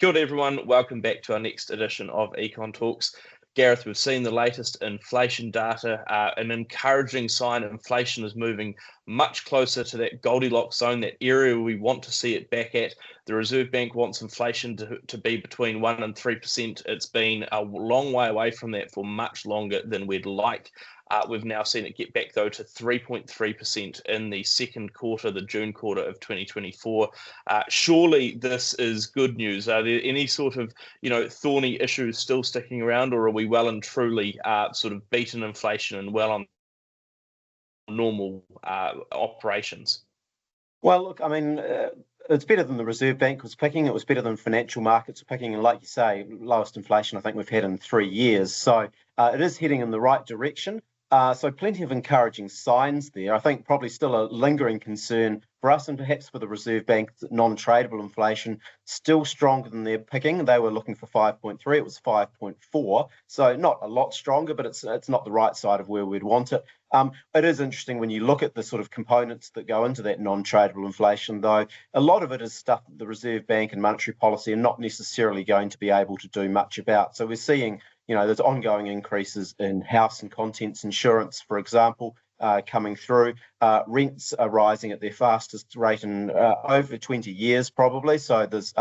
Kia ora everyone, welcome back to our next edition of Econ Talks. Gareth, we've seen the latest inflation data, an encouraging sign inflation is moving much closer to that Goldilocks zone, that area we want to see it back at. The Reserve Bank wants inflation to be between 1% and 3%. It's been a long way away from that for much longer than we'd like. We've now seen it get back, though, to 3.3% in the second quarter, the June quarter of 2024. Surely this is good news. Are there any sort of, thorny issues still sticking around, or are we well and truly sort of beaten inflation and well on normal operations? Well, look, I mean, it's better than the Reserve Bank was picking. It was better than financial markets were picking. And like you say, lowest inflation I think we've had in 3 years. So it is heading in the right direction. So plenty of encouraging signs there. I think probably still a lingering concern for us and perhaps for the Reserve Bank, non-tradable inflation, still stronger than they're picking. They were looking for 5.3, it was 5.4. So not a lot stronger, but it's not the right side of where we'd want it. It is interesting when you look at the sort of components that go into that non-tradable inflation, though. A lot of it is stuff that the Reserve Bank and monetary policy are not necessarily going to be able to do much about. So we're seeing there's ongoing increases in house and contents insurance, for example, coming through. Rents are rising at their fastest rate in over 20 years, probably. So there's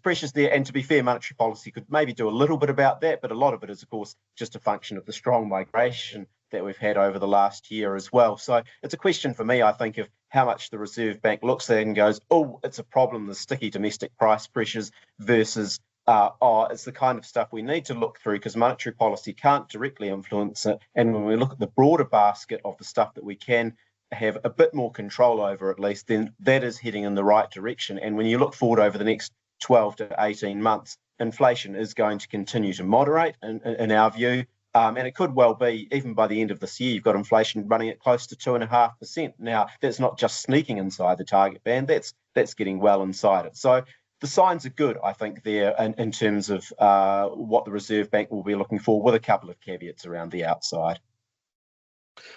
pressures there. And to be fair, monetary policy could maybe do a little bit about that, but a lot of it is, of course, just a function of the strong migration that we've had over the last year as well. So it's a question for me, I think, of how much the Reserve Bank looks at it and goes, oh, it's a problem, the sticky domestic price pressures versus it's the kind of stuff we need to look through because monetary policy can't directly influence it. And when we look at the broader basket of the stuff that we can have a bit more control over, at least, then that is heading in the right direction. And when you look forward over the next 12 to 18 months, inflation is going to continue to moderate, in our view. And it could well be, even by the end of this year, you've got inflation running at close to 2.5%. Now, that's not just sneaking inside the target band, that's getting well inside it. So the signs are good, I think, there in terms of what the Reserve Bank will be looking for, with a couple of caveats around the outside.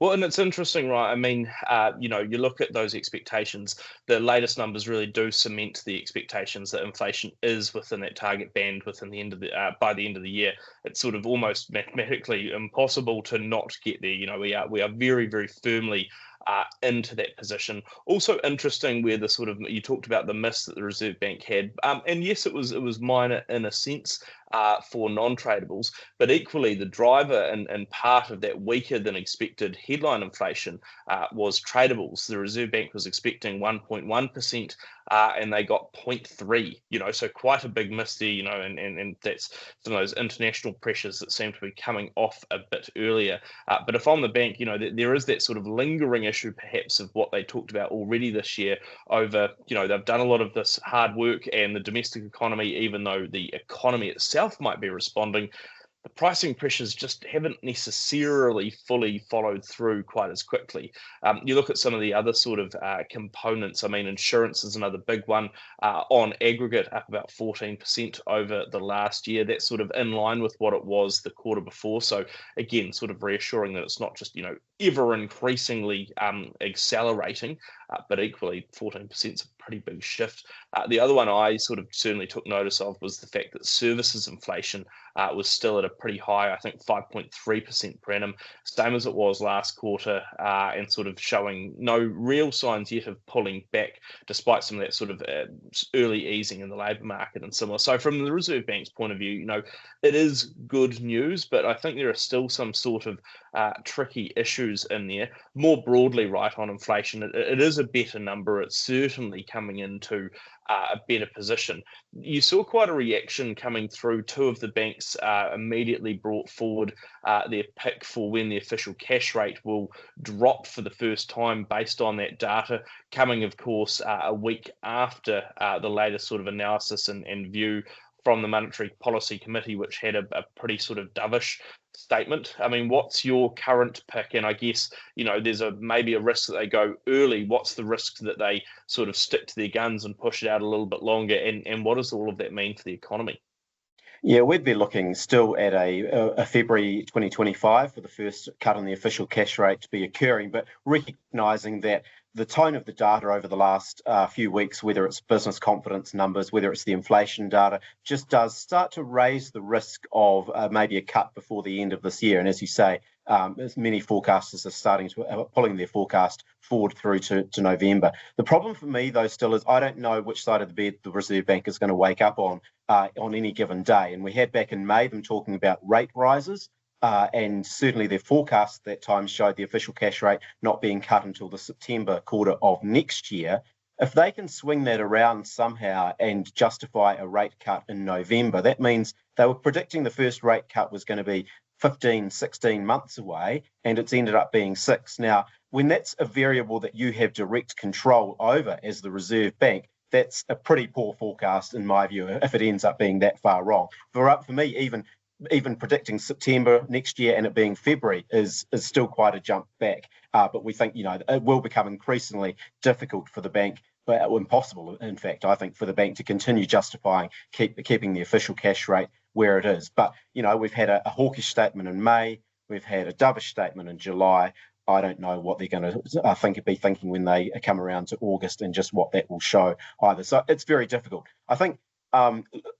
Well, and it's interesting, right? I mean, you look at those expectations, the latest numbers really do cement the expectations that inflation is within that target band within the end of by the end of the year. It's sort of almost mathematically impossible to not get there. We are very, very firmly into that position. Also interesting where the sort of, you talked about the miss that the Reserve Bank had, and yes, it was minor in a sense for non-tradables, but equally the driver and part of that weaker than expected headline inflation was tradables. The Reserve Bank was expecting 1.1%, and they got 0.3. So quite a big miss there. And that's some of those international pressures that seem to be coming off a bit earlier. But if I'm the bank, there is that sort of lingering issue perhaps of what they talked about already this year over, they've done a lot of this hard work, and the domestic economy, even though the economy itself might be responding, the pricing pressures just haven't necessarily fully followed through quite as quickly. You look at some of the other sort of components. I mean, insurance is another big one, on aggregate up about 14% over the last year. That's sort of in line with what it was the quarter before. So again, sort of reassuring that it's not just, ever increasingly accelerating, but equally 14% is a pretty big shift. The other one I sort of certainly took notice of was the fact that services inflation was still at a pretty high, I think 5.3% per annum, same as it was last quarter, and sort of showing no real signs yet of pulling back, despite some of that sort of early easing in the labour market and similar. So from the Reserve Bank's point of view, it is good news, but I think there are still some sort of tricky issues in there. More broadly, right, on inflation, it is a better number. It's certainly coming into a better position. You saw quite a reaction coming through. Two of the banks immediately brought forward their pick for when the official cash rate will drop for the first time based on that data, coming, of course, a week after the latest sort of analysis and view from the Monetary Policy Committee, which had a pretty sort of dovish statement. I mean, what's your current pick? And I guess, there's maybe a risk that they go early. What's the risk that they sort of stick to their guns and push it out a little bit longer? And what does all of that mean for the economy? Yeah, we'd be looking still at a February 2025 for the first cut on the official cash rate to be occurring, but recognising that the tone of the data over the last few weeks, whether it's business confidence numbers, whether it's the inflation data, just does start to raise the risk of maybe a cut before the end of this year. And as you say, as many forecasters are starting to pulling their forecast forward through to November. The problem for me, though, still is I don't know which side of the bed the Reserve Bank is going to wake up on any given day. And we had back in May them talking about rate rises. And certainly their forecast at that time showed the official cash rate not being cut until the September quarter of next year. If they can swing that around somehow and justify a rate cut in November, that means they were predicting the first rate cut was going to be 15, 16 months away, and it's ended up being 6. Now, when that's a variable that you have direct control over as the Reserve Bank, that's a pretty poor forecast in my view if it ends up being that far wrong. For me, even predicting September next year and it being February is still quite a jump back. But we think, it will become increasingly difficult for the bank, but impossible, in fact, I think, for the bank to continue justifying keeping the official cash rate where it is. But, we've had a hawkish statement in May. We've had a dovish statement in July. I don't know what they're going to be thinking when they come around to August and just what that will show either. So it's very difficult. I think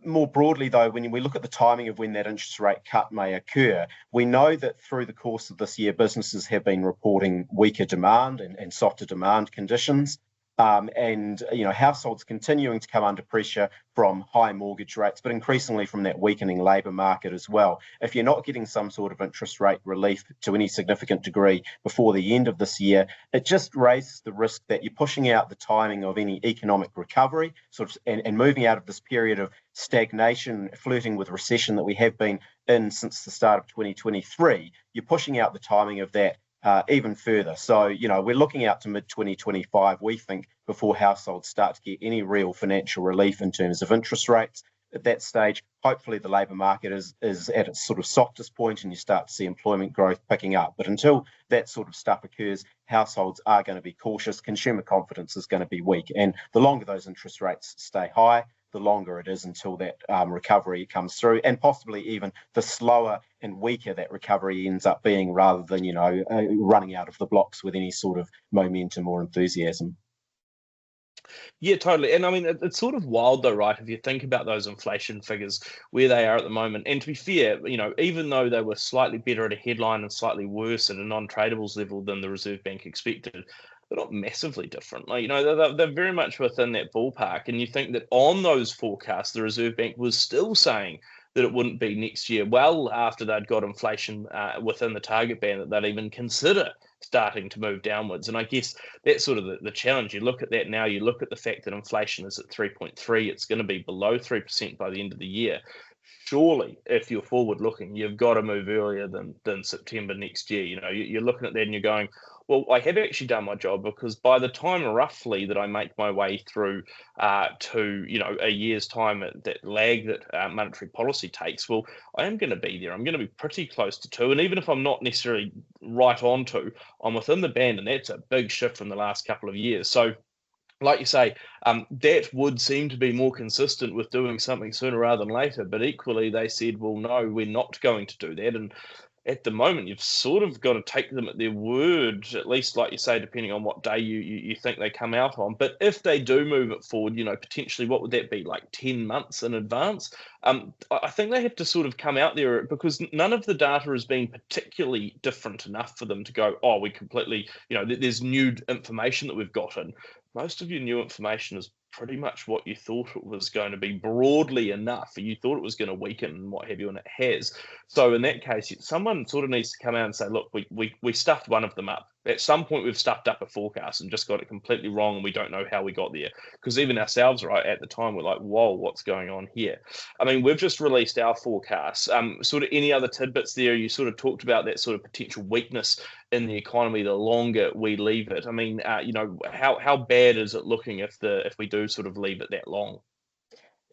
more broadly, though, when we look at the timing of when that interest rate cut may occur, we know that through the course of this year, businesses have been reporting weaker demand and softer demand conditions. And households continuing to come under pressure from high mortgage rates, but increasingly from that weakening labour market as well. If you're not getting some sort of interest rate relief to any significant degree before the end of this year, it just raises the risk that you're pushing out the timing of any economic recovery, and moving out of this period of stagnation, flirting with recession that we have been in since the start of 2023. You're pushing out the timing of that even further. So, we're looking out to mid-2025, we think, before households start to get any real financial relief in terms of interest rates. At that stage, hopefully the labour market is at its sort of softest point and you start to see employment growth picking up. But until that sort of stuff occurs, households are going to be cautious. Consumer confidence is going to be weak. And the longer those interest rates stay high, the longer it is until that recovery comes through, and possibly even the slower and weaker that recovery ends up being, rather than, running out of the blocks with any sort of momentum or enthusiasm. Yeah, totally. And I mean, it's sort of wild though, right? If you think about those inflation figures, where they are at the moment, and to be fair, even though they were slightly better at a headline and slightly worse at a non-tradables level than the Reserve Bank expected, they're not massively different. They're very much within that ballpark. And you think that on those forecasts, the Reserve Bank was still saying that it wouldn't be next year, well after they'd got inflation within the target band, that they'd even consider starting to move downwards. And I guess that's sort of the challenge. You look at that now, you look at the fact that inflation is at 3.3, it's going to be below 3% by the end of the year. Surely, if you're forward looking, you've got to move earlier than September next year. You're looking at that and you're going, well, I have actually done my job, because by the time roughly that I make my way through to a year's time, that lag that monetary policy takes, well, I am going to be there. I'm going to be pretty close to 2, and even if I'm not necessarily right on 2, I'm within the band, and that's a big shift from the last couple of years. So, like you say, that would seem to be more consistent with doing something sooner rather than later. But equally, they said, well, no, we're not going to do that. And at the moment, you've sort of got to take them at their word, at least, like you say, depending on what day you think they come out on. But if they do move it forward, potentially, what would that be, like 10 months in advance? I think they have to sort of come out there, because none of the data has been particularly different enough for them to go, oh, we completely, there's new information that we've gotten. Most of your new information is pretty much what you thought it was going to be, broadly enough. You thought it was going to weaken and what have you, and it has. So in that case, someone sort of needs to come out and say, look, we stuffed one of them up. At some point, we've stuffed up a forecast and just got it completely wrong, and we don't know how we got there. Because even ourselves, right, at the time, we're like, whoa, what's going on here? I mean, we've just released our forecast. Sort of any other tidbits there? You sort of talked about that sort of potential weakness in the economy the longer we leave it. I mean, how bad is it looking if we do sort of leave it that long?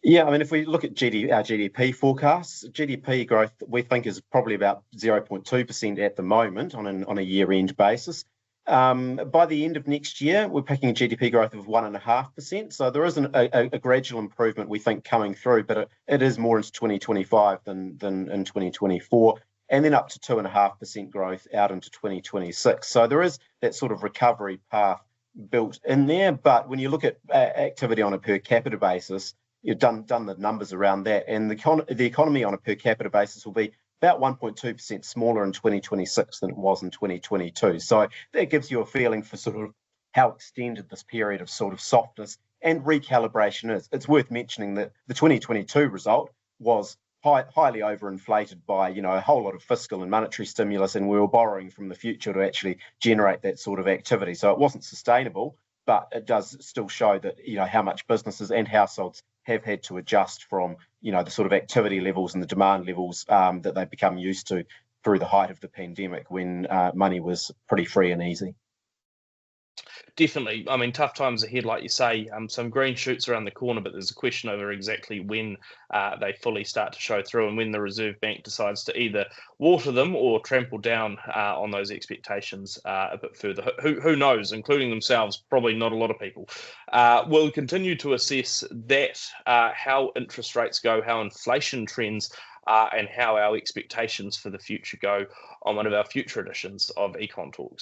Yeah, I mean, if we look at our GDP forecasts, GDP growth we think is probably about 0.2% at the moment on a year-end basis. By the end of next year, we're picking a GDP growth of 1.5%. So there is a gradual improvement, we think, coming through, but it is more into 2025 than in 2024, and then up to 2.5% growth out into 2026. So there is that sort of recovery path built in there. But when you look at activity on a per capita basis, you've done the numbers around that, and the economy on a per capita basis will be about 1.2% smaller in 2026 than it was in 2022. So that gives you a feeling for sort of how extended this period of sort of softness and recalibration is. It's worth mentioning that the 2022 result was highly overinflated by a whole lot of fiscal and monetary stimulus, and we were borrowing from the future to actually generate that sort of activity. So it wasn't sustainable, but it does still show that how much businesses and households have had to adjust from the sort of activity levels and the demand levels that they've become used to through the height of the pandemic, when money was pretty free and easy. Definitely. I mean, tough times ahead, like you say. Some green shoots around the corner, but there's a question over exactly when they fully start to show through, and when the Reserve Bank decides to either water them or trample down on those expectations a bit further. Who knows? Including themselves, probably not a lot of people. We'll continue to assess that, how interest rates go, how inflation trends, and how our expectations for the future go on one of our future editions of Econ Talks.